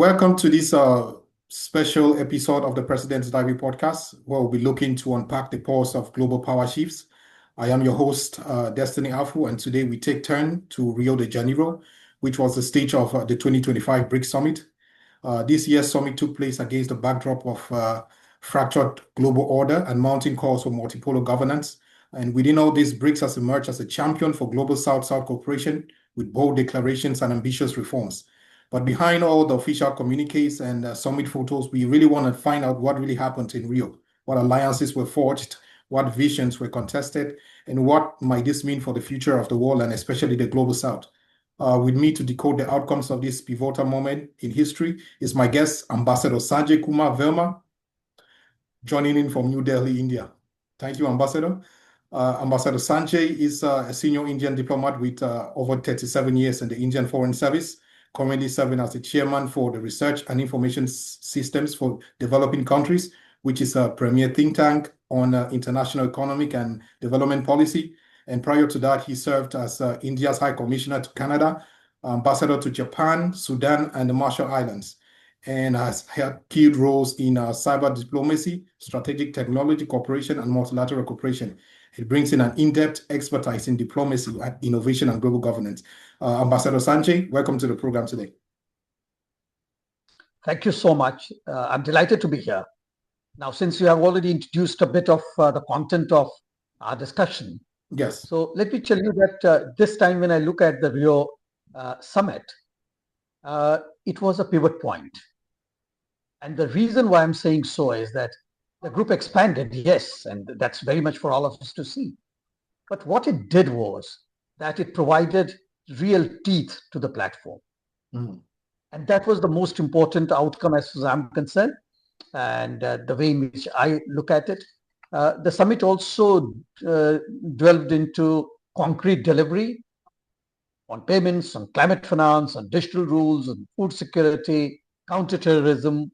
Welcome to this special episode of the President's Diary podcast, where we'll be looking to unpack the pulse of global power shifts. I am your host, Destiny Afu, and today we take turn to Rio de Janeiro, which was the stage of the 2025 BRICS Summit. This year's summit took place against the backdrop of fractured global order and mounting calls for multipolar governance. And within all this, BRICS has emerged as a champion for global South-South cooperation with bold declarations and ambitious reforms. But behind all the official communiques and summit photos, we really want to find out what really happened in Rio, what alliances were forged, what visions were contested, and what might this mean for the future of the world and especially the global South. With me to decode the outcomes of this pivotal moment in history is my guest, Ambassador Sanjay Kumar Verma, joining in from New Delhi, India. Thank you, Ambassador. Ambassador Sanjay is a senior Indian diplomat with over 37 years in the Indian Foreign Service, currently serving as the chairman for the Research and Information Systems for Developing Countries, which is a premier think tank on international economic and development policy. And prior to that, he served as India's High Commissioner to Canada, Ambassador to Japan, Sudan, and the Marshall Islands, and has had key roles in cyber diplomacy, strategic technology cooperation, and multilateral cooperation. It brings in an in-depth expertise in diplomacy, innovation, and global governance. Ambassador Sanjay, welcome to the program today. Thank you so much. I'm delighted to be here. Now, since you have already introduced a bit of the content of our discussion, yes. So let me tell you that this time when I look at the Rio summit, it was a pivot point. And the reason why I'm saying so is that the group expanded, yes, and that's very much for all of us to see. But what it did was that it provided real teeth to the platform. Mm. And that was the most important outcome as far as I'm concerned, and the way in which I look at it. The summit also delved into concrete delivery on payments, on climate finance, on digital rules, on food security, counterterrorism.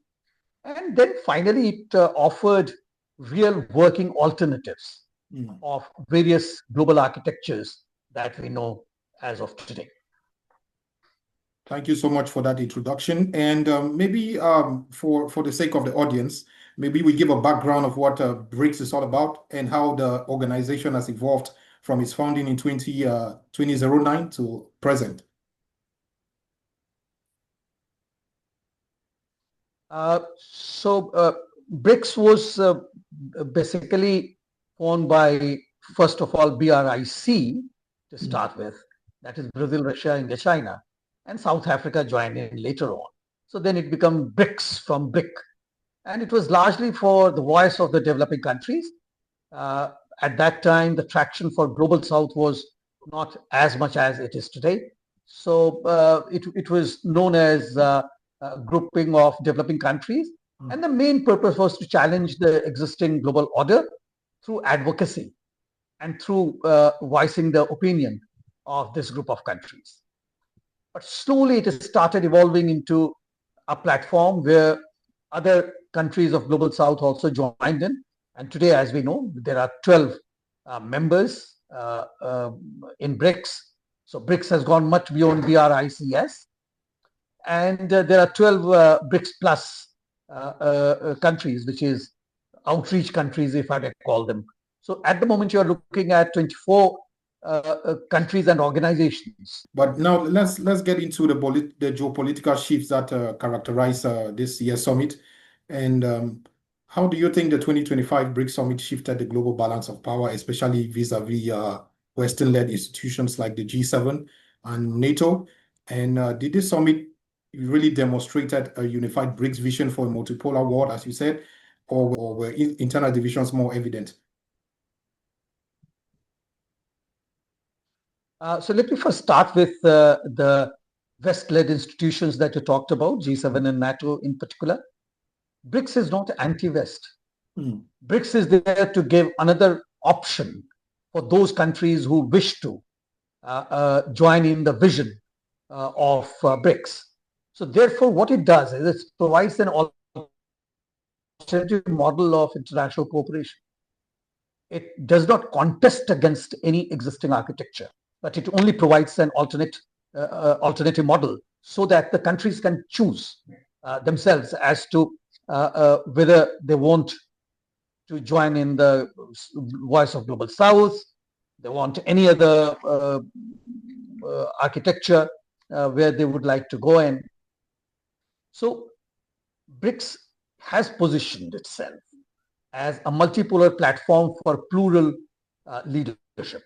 And then finally, it offered real working alternatives of various global architectures that we know as of today. Thank you so much for that introduction. And maybe for the sake of the audience, maybe we give a background of what BRICS is all about and how the organization has evolved from its founding in 2009 to present. BRICS was basically formed by, first of all, BRIC to start with. That is Brazil, Russia, India, China. And South Africa joined in later on. So then it became BRICS from BRIC. And it was largely for the voice of the developing countries. At that time, the traction for Global South was not as much as it is today. So it was known as a grouping of developing countries. And the main purpose was to challenge the existing global order through advocacy and through voicing the opinion of this group of countries. But slowly it started evolving into a platform where other countries of Global South also joined in. And today, as we know, there are 12 members in BRICS. So BRICS has gone much beyond BRICS. And there are 12 BRICS plus countries, which is outreach countries, if I may call them. So at the moment, you're looking at 24 countries and organizations. But now let's get into the geopolitical shifts that characterize this year's summit. And how do you think the 2025 BRICS summit shifted the global balance of power, especially vis-a-vis Western-led institutions like the G7 and NATO? And did this summit really demonstrated a unified BRICS vision for a multipolar world, as you said, or were internal divisions more evident? So let me first start with the West-led institutions that you talked about, G7 and NATO in particular. BRICS is not anti-West. BRICS is there to give another option for those countries who wish to join in the vision of BRICS. So therefore, what it does is it provides an alternative model of international cooperation. It does not contest against any existing architecture, but it only provides an alternative model so that the countries can choose themselves as to whether they want to join in the Voice of Global South, they want any other architecture where they would like to go in. So BRICS has positioned itself as a multipolar platform for plural leadership.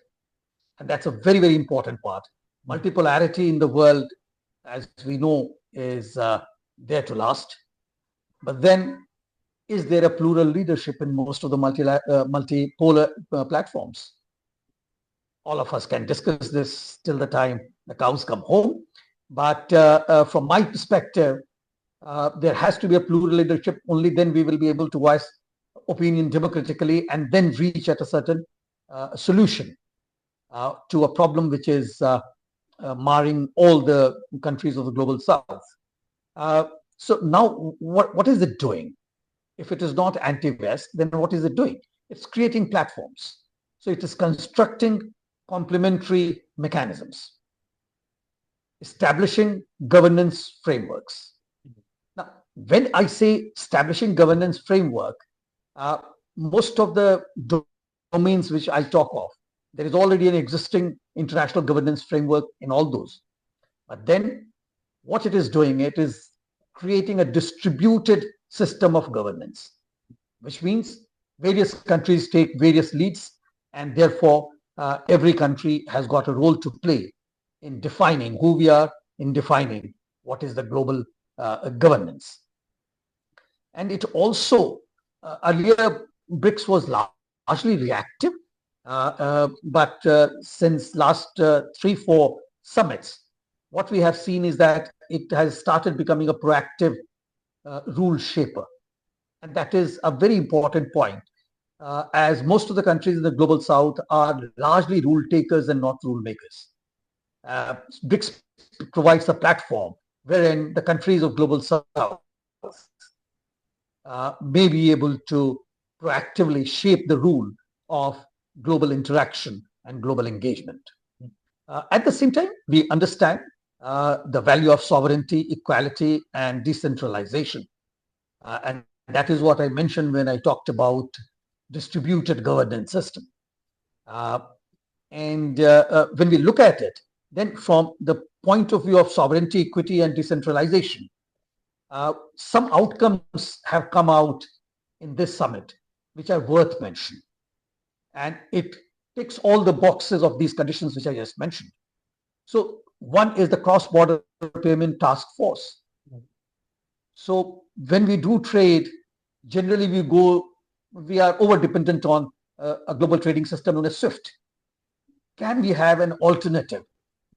And that's a very, very important part. Multipolarity in the world, as we know, is there to last. But then, is there a plural leadership in most of the multipolar platforms? All of us can discuss this till the time the cows come home. But from my perspective, there has to be a plural leadership. Only then we will be able to voice opinion democratically and then reach at a certain solution to a problem which is marring all the countries of the global south. So now what is it doing? If it is not anti-West, then what is it doing? It's creating platforms. So it is constructing complementary mechanisms, establishing governance frameworks. Now, when I say establishing governance framework, most of the domains which I talk of, there is already an existing international governance framework in all those. But then what it is doing, it is creating a distributed system of governance, which means various countries take various leads, and therefore every country has got a role to play in defining who we are, in defining what is the global governance. And it also, earlier BRICS was largely reactive, but since last 3-4 summits, what we have seen is that it has started becoming a proactive rule shaper. And that is a very important point, as most of the countries in the global south are largely rule takers and not rule makers. BRICS provides a platform wherein the countries of global south may be able to proactively shape the rule of global interaction and global engagement. At the same time, we understand the value of sovereignty, equality, and decentralization. And that is what I mentioned when I talked about distributed governance system. And when we look at it, then from the point of view of sovereignty, equity, and decentralization, some outcomes have come out in this summit, which are worth mentioning. And it ticks all the boxes of these conditions which I just mentioned. So one is the cross-border payment task force. So when we do trade, generally we are over-dependent on a global trading system known as SWIFT. Can we have an alternative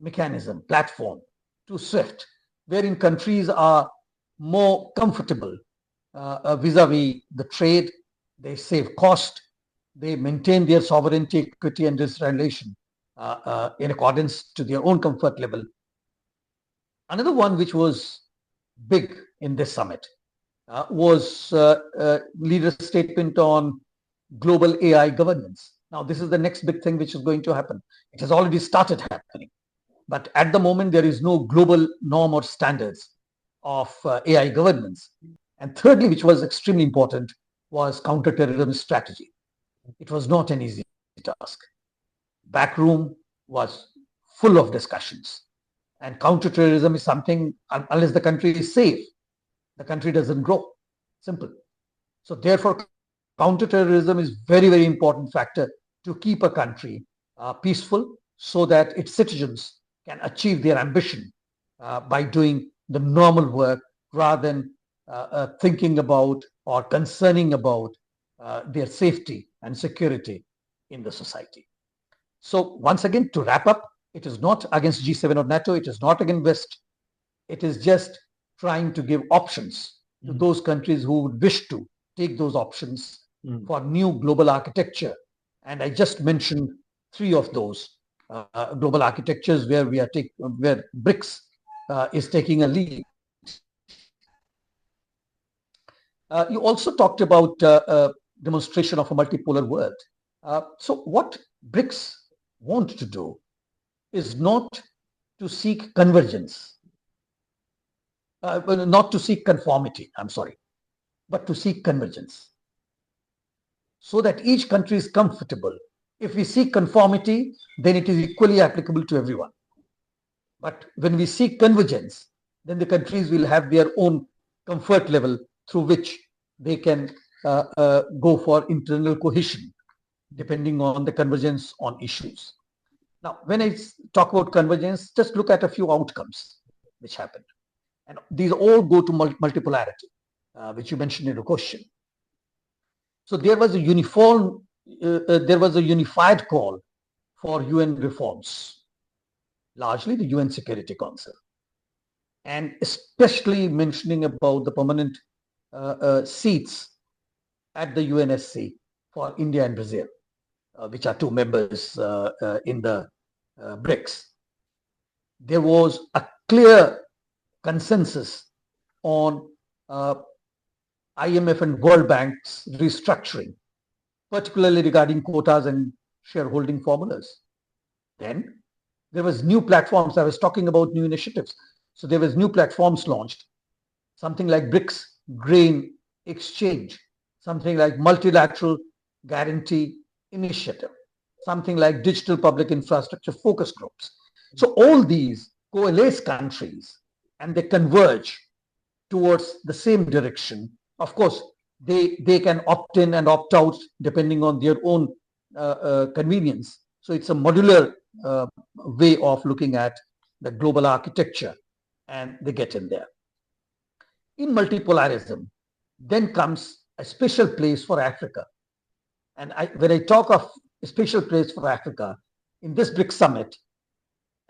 mechanism, platform to SWIFT, wherein countries are more comfortable vis-a-vis the trade, they save cost, they maintain their sovereignty, equity, and decentralization in accordance to their own comfort level. Another one which was big in this summit was leader's statement on global AI governance. Now, this is the next big thing which is going to happen. It has already started happening. But at the moment, there is no global norm or standards of AI governance. And thirdly, which was extremely important, was counterterrorism strategy. It was not an easy task. Backroom was full of discussions. And counterterrorism is something, unless the country is safe, the country doesn't grow. Simple. So therefore, counterterrorism is very, very important factor to keep a country peaceful so that its citizens can achieve their ambition by doing the normal work rather than thinking about or concerning about their safety and security in the society. So once again, to wrap up, it is not against G7 or NATO, it is not against West, it is just trying to give options to those countries who would wish to take those options for new global architecture. And I just mentioned 3 of those global architectures where where BRICS is taking a lead. You also talked about demonstration of a multipolar world. So what BRICS want to do is not to seek convergence. not to seek conformity, I'm sorry, but to seek convergence, so that each country is comfortable. If we seek conformity, then it is equally applicable to everyone. But when we seek convergence, then the countries will have their own comfort level through which they can go for internal cohesion, depending on the convergence on issues. Now, when I talk about convergence, just look at a few outcomes which happened. And these all go to multipolarity, which you mentioned in the question. So there was a unified call for UN reforms, largely the UN Security Council, and especially mentioning about the permanent seats at the UNSC for India and Brazil, which are two members in the BRICS. There was a clear consensus on IMF and World Bank's restructuring, particularly regarding quotas and shareholding formulas. Then there was new platforms. I was talking about new initiatives. So there was new platforms launched, something like BRICS Grain Exchange, something like Multilateral Guarantee Initiative, something like Digital Public Infrastructure Focus Groups. So all these coalesce countries and they converge towards the same direction. Of course, they can opt in and opt out depending on their own convenience. So it's a modular way of looking at the global architecture, and they get in there. In multipolarism, then comes a special place for Africa. And when I talk of a special place for Africa, in this BRICS summit,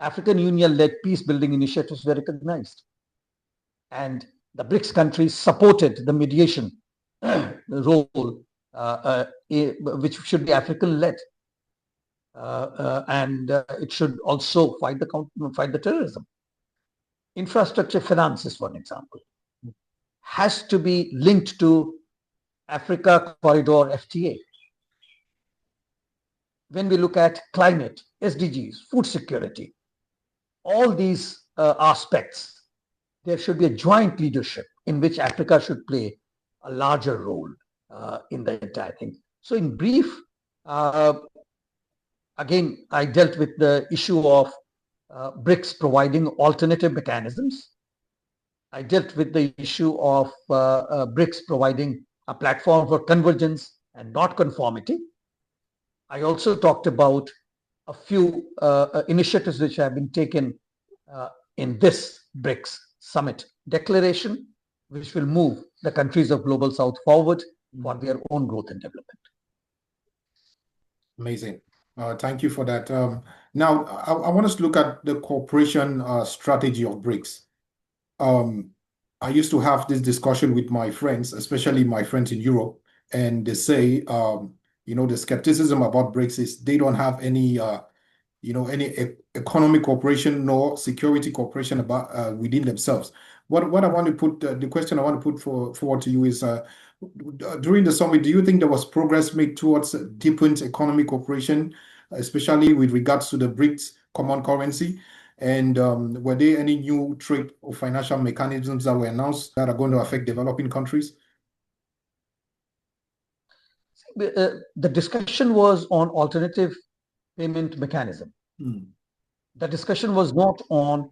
African Union-led peace-building initiatives were recognized. And the BRICS countries supported the mediation role, which should be African-led. And it should also fight the terrorism. Infrastructure finances, for example, has to be linked to Africa Corridor FTA. When we look at climate, SDGs, food security, all these aspects, there should be a joint leadership in which Africa should play a larger role in the entire thing. So in brief, again, I dealt with the issue of BRICS providing alternative mechanisms. I dealt with the issue of BRICS providing a platform for convergence and not conformity. I also talked about a few initiatives which have been taken in this BRICS summit declaration, which will move the countries of Global South forward for their own growth and development. Amazing. Thank you for that. Now, I want us to look at the cooperation strategy of BRICS. I used to have this discussion with my friends, especially my friends in Europe, and they say, the skepticism about BRICS is they don't have any, any economic cooperation nor security cooperation about within themselves. What I want to put, the question I want to put forward to you is, during the summit, do you think there was progress made towards deepened economic cooperation, especially with regards to the BRICS common currency? And were there any new trade or financial mechanisms that were announced that are going to affect developing countries? The discussion was on alternative payment mechanism. The discussion was not on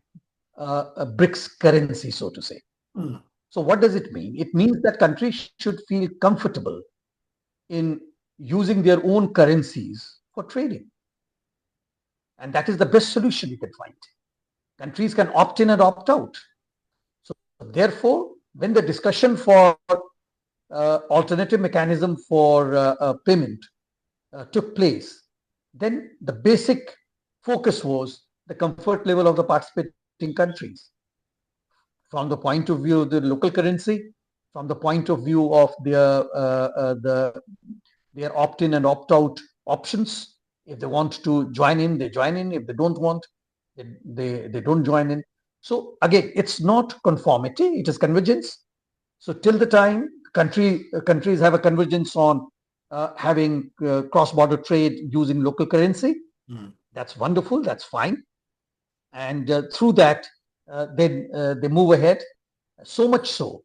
a BRICS currency, so to say. So what does it mean? It means that countries should feel comfortable in using their own currencies for trading. And that is the best solution you can find. Countries can opt in and opt out. So therefore, when the discussion for alternative mechanism for payment took place, then the basic focus was the comfort level of the participating countries. From the point of view of the local currency, from the point of view of their opt-in and opt-out options. If they want to join in, they join in. If they don't want, they don't join in. So again, it's not conformity, it is convergence. So till the time countries have a convergence on having cross-border trade using local currency, that's wonderful, that's fine. And through that, then they move ahead. So much so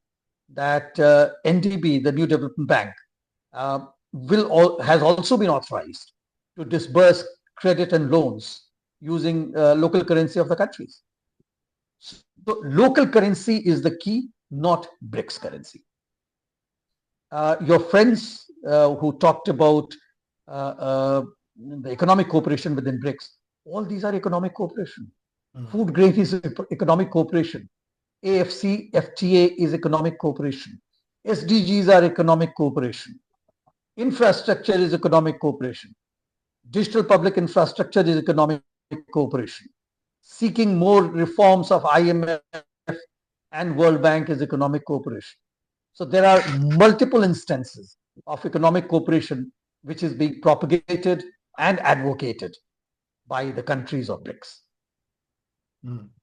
that NDB, the New Development Bank, has also been authorized to disburse credit and loans using local currency of the countries. So local currency is the key, not BRICS currency. Your friends who talked about the economic cooperation within BRICS, all these are economic cooperation. Food grain is economic cooperation. AFC, FTA is economic cooperation. SDGs are economic cooperation. Infrastructure is economic cooperation. Digital public infrastructure is economic cooperation. Seeking more reforms of IMF and World Bank is economic cooperation. So there are multiple instances of economic cooperation which is being propagated and advocated by the countries of BRICS.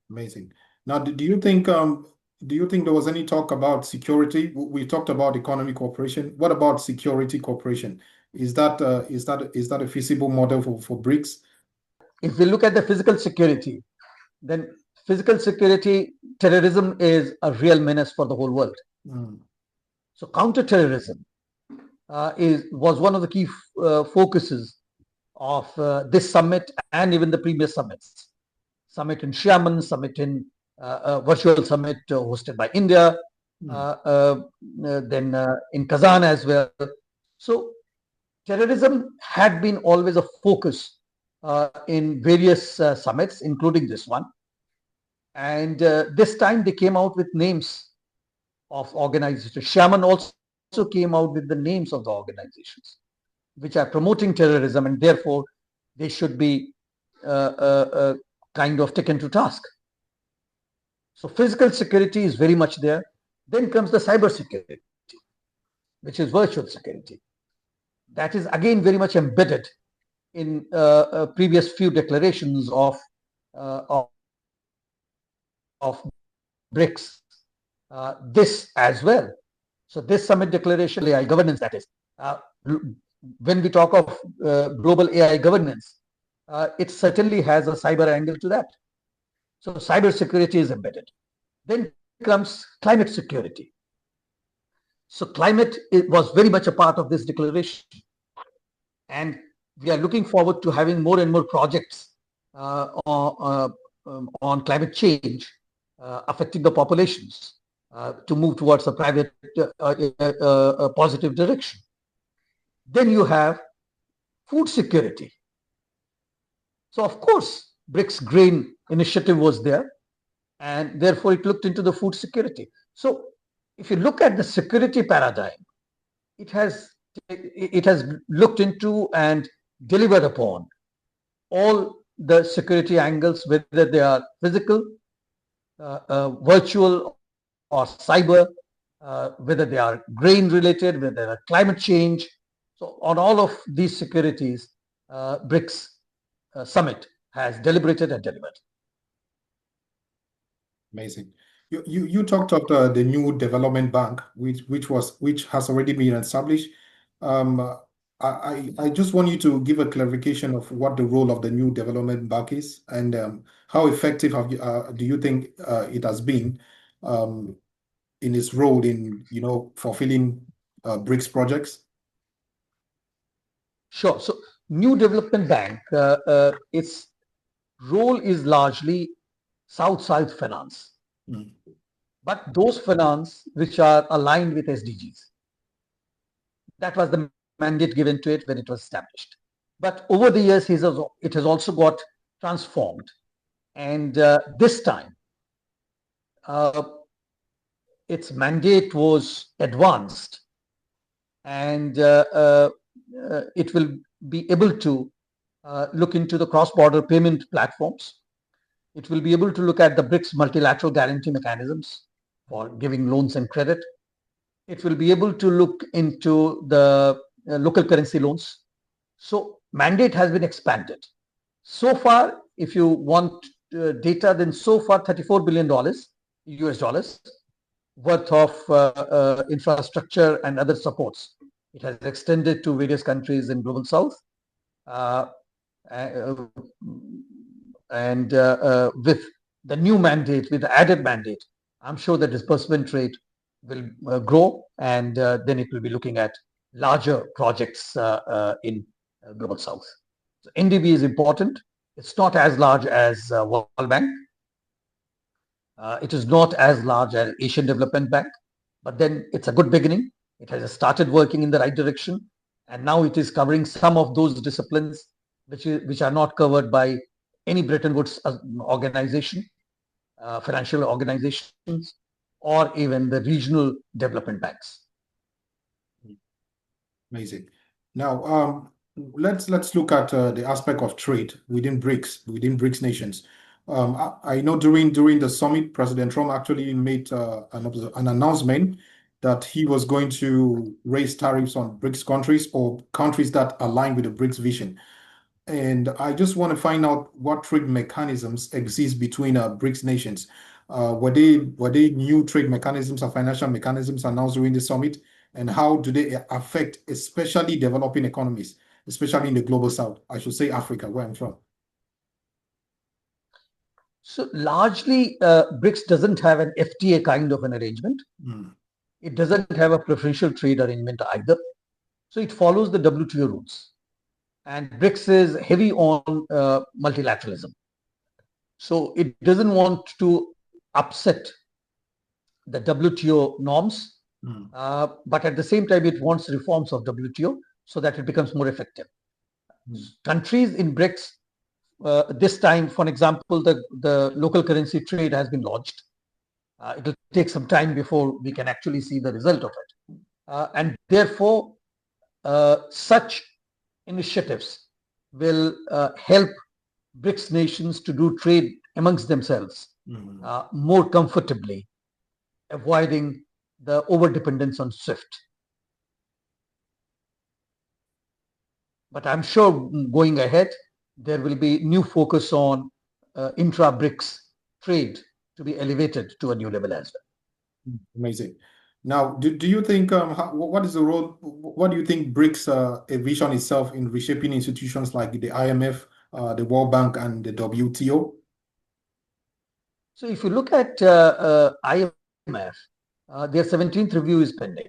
Amazing. Now, do you think there was any talk about security? We talked about economic cooperation. What about security cooperation? Is that a feasible model for BRICS? If we look at the physical security, then physical security, terrorism is a real menace for the whole world. So counterterrorism was one of the key focuses of this summit and even the previous summits. Summit in Xiamen, summit in virtual summit hosted by India, then in Kazan as well. So terrorism had been always a focus in various summits, including this one. And this time they came out with names of organizations. Xiamen also came out with the names of the organizations which are promoting terrorism, and therefore they should be kind of taken to task. So physical security is very much there. Then comes the cyber security, which is virtual security. That is again very much embedded in previous few declarations of BRICS. This as well. So this summit declaration, AI governance, that is. When we talk of global AI governance, it certainly has a cyber angle to that. So cyber security is embedded. Then comes climate security. So climate was very much a part of this declaration. And we are looking forward to having more and more projects on climate change affecting the populations to move towards a private positive direction. Then you have food security. So of course, BRICS grain initiative was there, and therefore it looked into the food security. So if you look at the security paradigm, it has looked into and delivered upon all the security angles, whether they are physical, virtual, or cyber, whether they are grain related, whether they are climate change. So on all of these securities, BRICS summit has deliberated and delivered. Amazing. You talked of the new development bank, which has already been established. I just want you to give a clarification of what the role of the new development bank is, and how effective do you think it has been in its role in fulfilling BRICS projects? Sure. So New Development Bank, its role is largely South-South finance, but those finance which are aligned with SDGs. That was the mandate given to it when it was established. But over the years, it has also got transformed. And this time, its mandate was advanced, and it will be able to look into the cross-border payment platforms. It will be able to look at the BRICS multilateral guarantee mechanisms for giving loans and credit. It will be able to look into the local currency loans. So mandate has been expanded. So far, if you want data, then so far $34 billion US dollars worth of infrastructure and other supports. It has extended to various countries in Global South. And with the new mandate, with the added mandate, I'm sure the disbursement rate will grow, and then it will be looking at larger projects in Global South. So NDB is important. It's not as large as World Bank. It is not as large as Asian Development Bank, but then it's a good beginning. It has started working in the right direction, and now it is covering some of those disciplines which are not covered by any Bretton Woods organization, financial organizations, or even the regional development banks. Amazing. Now, let's look at the aspect of trade within BRICS nations. I know during the summit, President Trump actually made an announcement that he was going to raise tariffs on BRICS countries or countries that align with the BRICS vision. And I just want to find out what trade mechanisms exist between BRICS nations. Were they new trade mechanisms or financial mechanisms announced during the summit? And how do they affect especially developing economies, especially in the global south? I should say Africa, where I'm from. So largely, BRICS doesn't have an FTA kind of an arrangement. It doesn't have a preferential trade arrangement either. So it follows the WTO rules. And BRICS is heavy on multilateralism. So it doesn't want to upset the WTO norms, but at the same time, it wants reforms of WTO so that it becomes more effective. Countries in BRICS, this time, for example, the local currency trade has been launched. It will take some time before we can actually see the result of it. And therefore, such initiatives will help BRICS nations to do trade amongst themselves more comfortably, avoiding the over-dependence on SWIFT. But I'm sure going ahead, there will be new focus on intra-BRICS trade to be elevated to a new level as well. Amazing. Now, do you think, what is the role, what do you think BRICS envision itself in reshaping institutions like the IMF, the World Bank, and the WTO? So if you look at IMF, their 17th review is pending.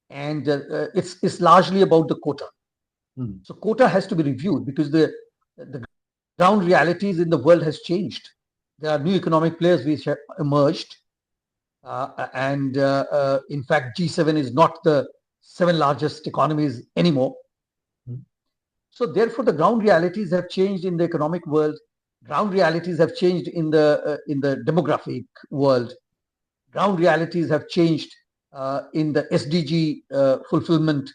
And it's largely about the quota. So quota has to be reviewed because the ground realities in the world has changed. There are new economic players which have emerged. And in fact, G7 is not the 7 largest economies anymore. So therefore, the ground realities have changed in the economic world. Ground realities have changed in the demographic world. Ground realities have changed in the SDG fulfillment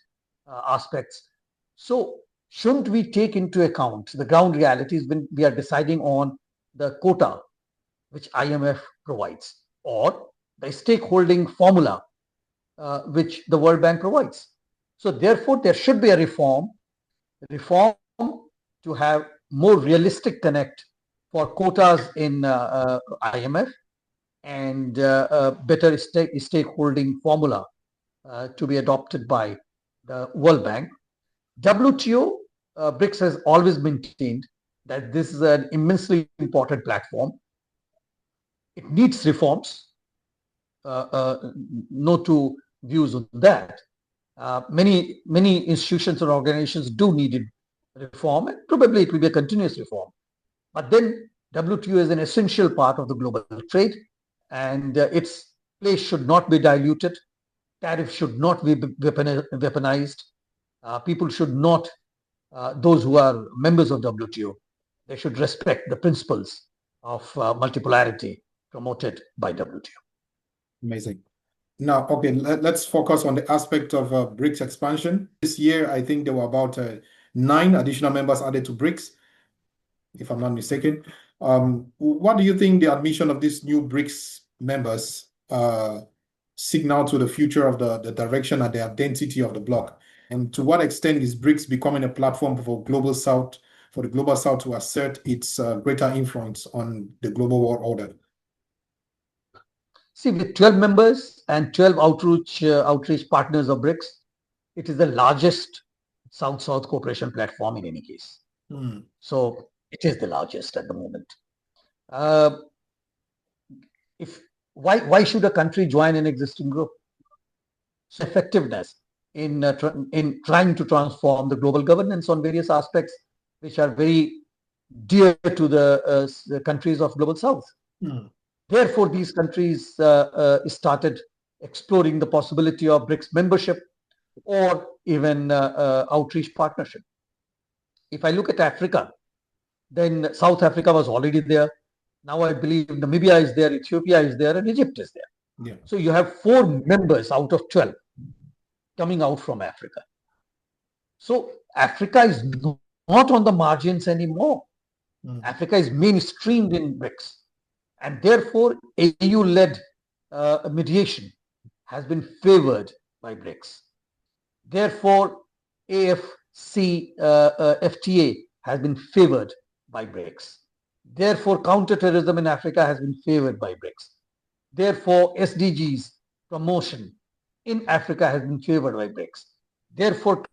aspects. So shouldn't we take into account the ground realities when we are deciding on the quota which IMF provides or the stakeholding formula which the World Bank provides? So therefore, there should be a reform to have more realistic connect for quotas in IMF and better stakeholding formula to be adopted by the World Bank. WTO, BRICS has always maintained that this is an immensely important platform. It needs reforms. No two views on that. Many institutions and organizations do need reform, and probably it will be a continuous reform. But then WTO is an essential part of the global trade, and its place should not be diluted. Tariffs should not be weaponized. People should not, those who are members of WTO, they should respect the principles of multipolarity promoted by WTO. Amazing. Now, okay, let's focus on the aspect of BRICS expansion. This year, I think there were about 9 additional members added to BRICS, if I'm not mistaken. What do you think the admission of these new BRICS members signal to the future of the direction and the identity of the bloc? And to what extent is BRICS becoming a platform for the Global South to assert its greater influence on the global world order? See, with 12 members and 12 outreach partners of BRICS, it is the largest South-South cooperation platform in any case. So it is the largest at the moment. if why should a country join an existing group? So effectiveness in trying to transform the global governance on various aspects which are very dear to the countries of global south. Therefore, these countries started exploring the possibility of BRICS membership or even outreach partnership. If I look at Africa, then South Africa was already there. Now I believe Namibia is there, Ethiopia is there, and Egypt is there. Yeah. So you have 4 members out of 12 coming out from Africa. So Africa is not on the margins anymore. Africa is mainstreamed in BRICS. And therefore, AU-led mediation has been favored by BRICS. Therefore, AFC FTA has been favored by BRICS. Therefore, counterterrorism in Africa has been favored by BRICS. Therefore, SDGs promotion in Africa has been favored by BRICS. Therefore,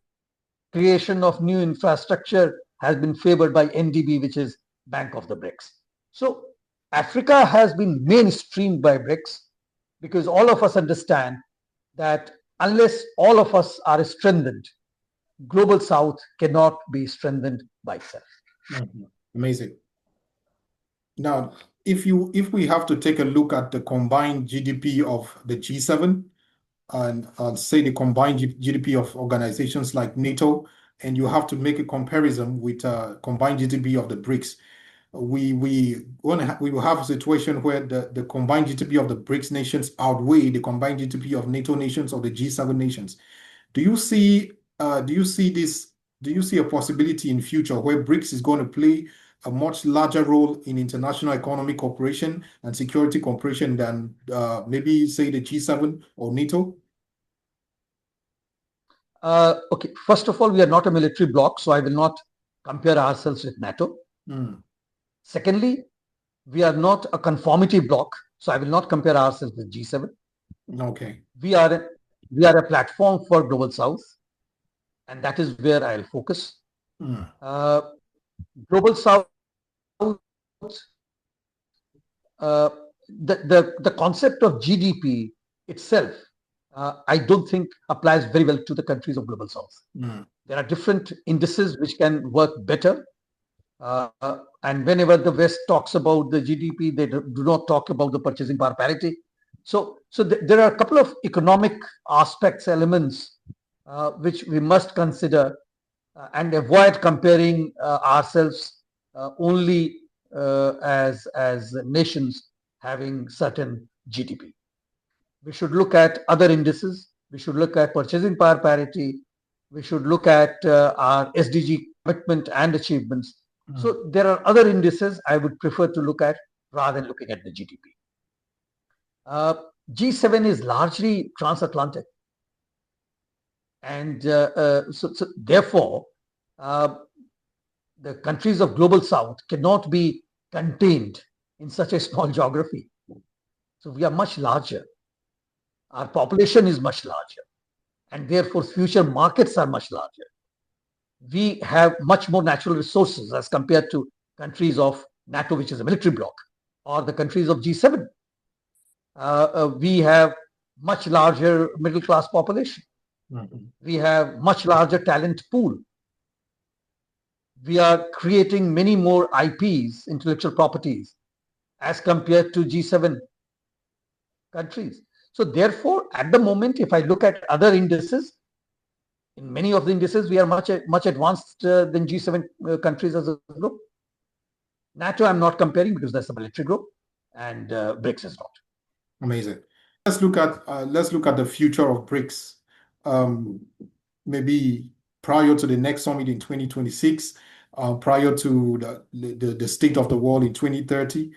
creation of new infrastructure has been favored by NDB, which is Bank of the BRICS. So Africa has been mainstreamed by BRICS because all of us understand that unless all of us are strengthened, global south cannot be strengthened by itself. Amazing. Now, if we have to take a look at the combined GDP of the G7 and say the combined GDP of organizations like NATO, and you have to make a comparison with combined GDP of the BRICS, we will have a situation where the combined GDP of the BRICS nations outweigh the combined GDP of NATO nations or the G7 nations. Do you see this? Do you see a possibility in future where BRICS is going to play a much larger role in international economic cooperation and security cooperation than maybe say the G7 or NATO? Okay, first of all, we are not a military bloc, so I will not compare ourselves with NATO. Secondly, we are not a conformity bloc, so I will not compare ourselves with G7. Okay. We are a platform for global south, and that is where I'll focus. Global south, the concept of GDP itself, I don't think applies very well to the countries of global south. There are different indices which can work better. And whenever the West talks about the GDP, they do not talk about the purchasing power parity. So there are a couple of economic aspects, elements, which we must consider and avoid comparing ourselves only as nations having certain GDP. We should look at other indices. We should look at purchasing power parity. We should look at our SDG commitment and achievements. So there are other indices I would prefer to look at rather than looking at the GDP. G7 is largely transatlantic. And so therefore, the countries of global south cannot be contained in such a small geography. So we are much larger. Our population is much larger. And therefore, future markets are much larger. We have much more natural resources as compared to countries of NATO, which is a military bloc, or the countries of G7. We have much larger middle class population. We have much larger talent pool. We are creating many more IPs, intellectual properties, as compared to G7 countries. So therefore, at the moment, if I look at other indices, in many of the indices, we are much advanced than G7 countries as a group. NATO, I'm not comparing because that's a military group, and BRICS is not. Amazing. Let's look at the future of BRICS. Maybe prior to the next summit in 2026, prior to the state of the world in 2030.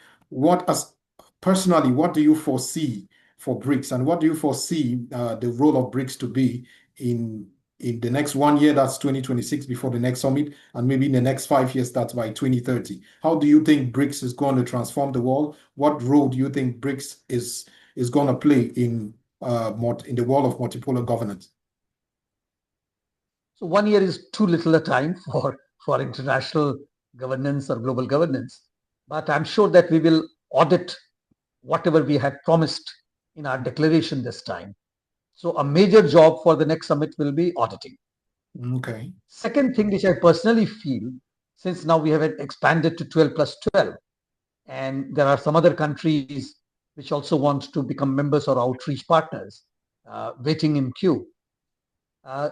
Personally, what do you foresee for BRICS, and what do you foresee the role of BRICS to be in the next 1 year, that's 2026 before the next summit, and maybe in the next 5 years, that's by 2030? How do you think BRICS is going to transform the world? What role do you think BRICS is going to play in the world of multipolar governance? So 1 year is too little a time for international governance or global governance. But I'm sure that we will audit whatever we had promised in our declaration this time. So a major job for the next summit will be auditing. Okay. Second thing which I personally feel, since now we have expanded to 12 plus 12, and there are some other countries which also want to become members or outreach partners waiting in queue.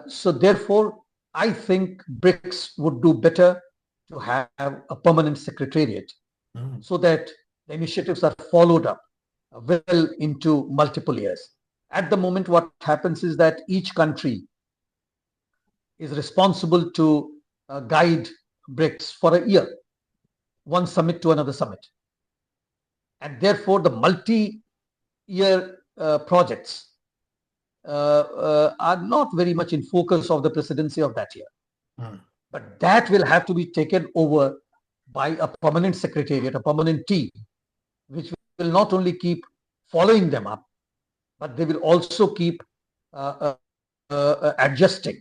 So therefore, I think BRICS would do better to have a permanent secretariat so that the initiatives are followed up well into multiple years. At the moment, what happens is that each country is responsible to guide BRICS for a year, one summit to another summit. And therefore, the multi-year projects are not very much in focus of the presidency of that year. But that will have to be taken over by a permanent secretariat, a permanent team, which will not only keep following them up, but they will also keep adjusting,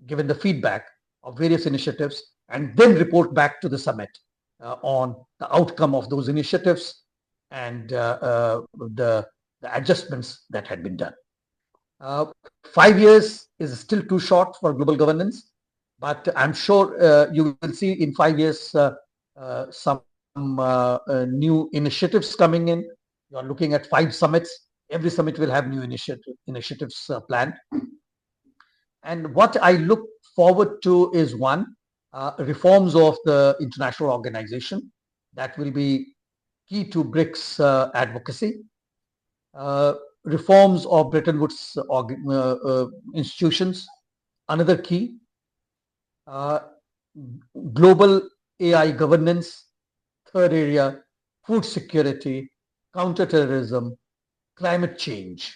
given the feedback of various initiatives, and then report back to the summit on the outcome of those initiatives and the adjustments that had been done. 5 years is still too short for global governance, but I'm sure you will see in 5 years some new initiatives coming in. You are looking at 5 summits. Every summit will have new initiatives planned. And what I look forward to is one, reforms of the international organization that will be key to BRICS advocacy. Reforms of Bretton Woods institutions, another key. Global AI governance, third area, food security, counterterrorism, climate change.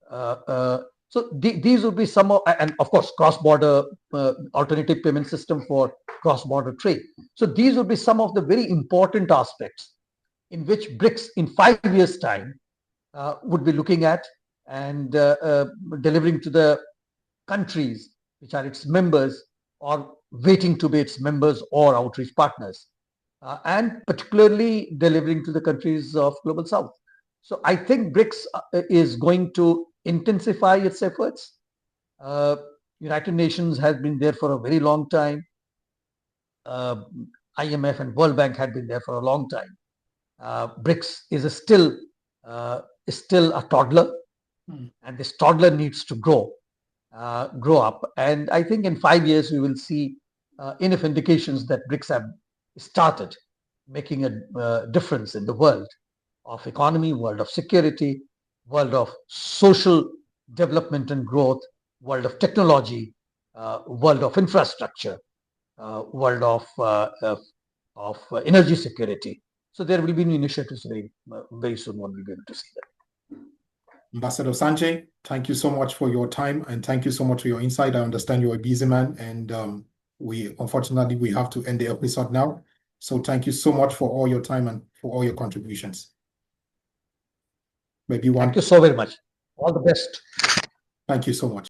So these would be some of, and of course, cross-border alternative payment system for cross-border trade. So these would be some of the very important aspects in which BRICS in 5 years' time would be looking at and delivering to the countries which are its members or waiting to be its members or outreach partners, and particularly delivering to the countries of Global South. So I think BRICS is going to intensify its efforts. United Nations has been there for a very long time. IMF and World Bank had been there for a long time. BRICS is still a toddler, and this toddler needs to grow up. And I think in 5 years we will see enough indications that BRICS have started making a difference in the world of economy, world of security, world of social development and growth, world of technology, world of infrastructure, world of energy security. So there will be new initiatives very soon. One will be able to see that. Ambassador Sanjay, thank you so much for your time and thank you so much for your insight. I understand you're a busy man, and unfortunately we have to end the episode now. So thank you so much for all your time and for all your contributions. Thank you so very much. All the best. Thank you so much.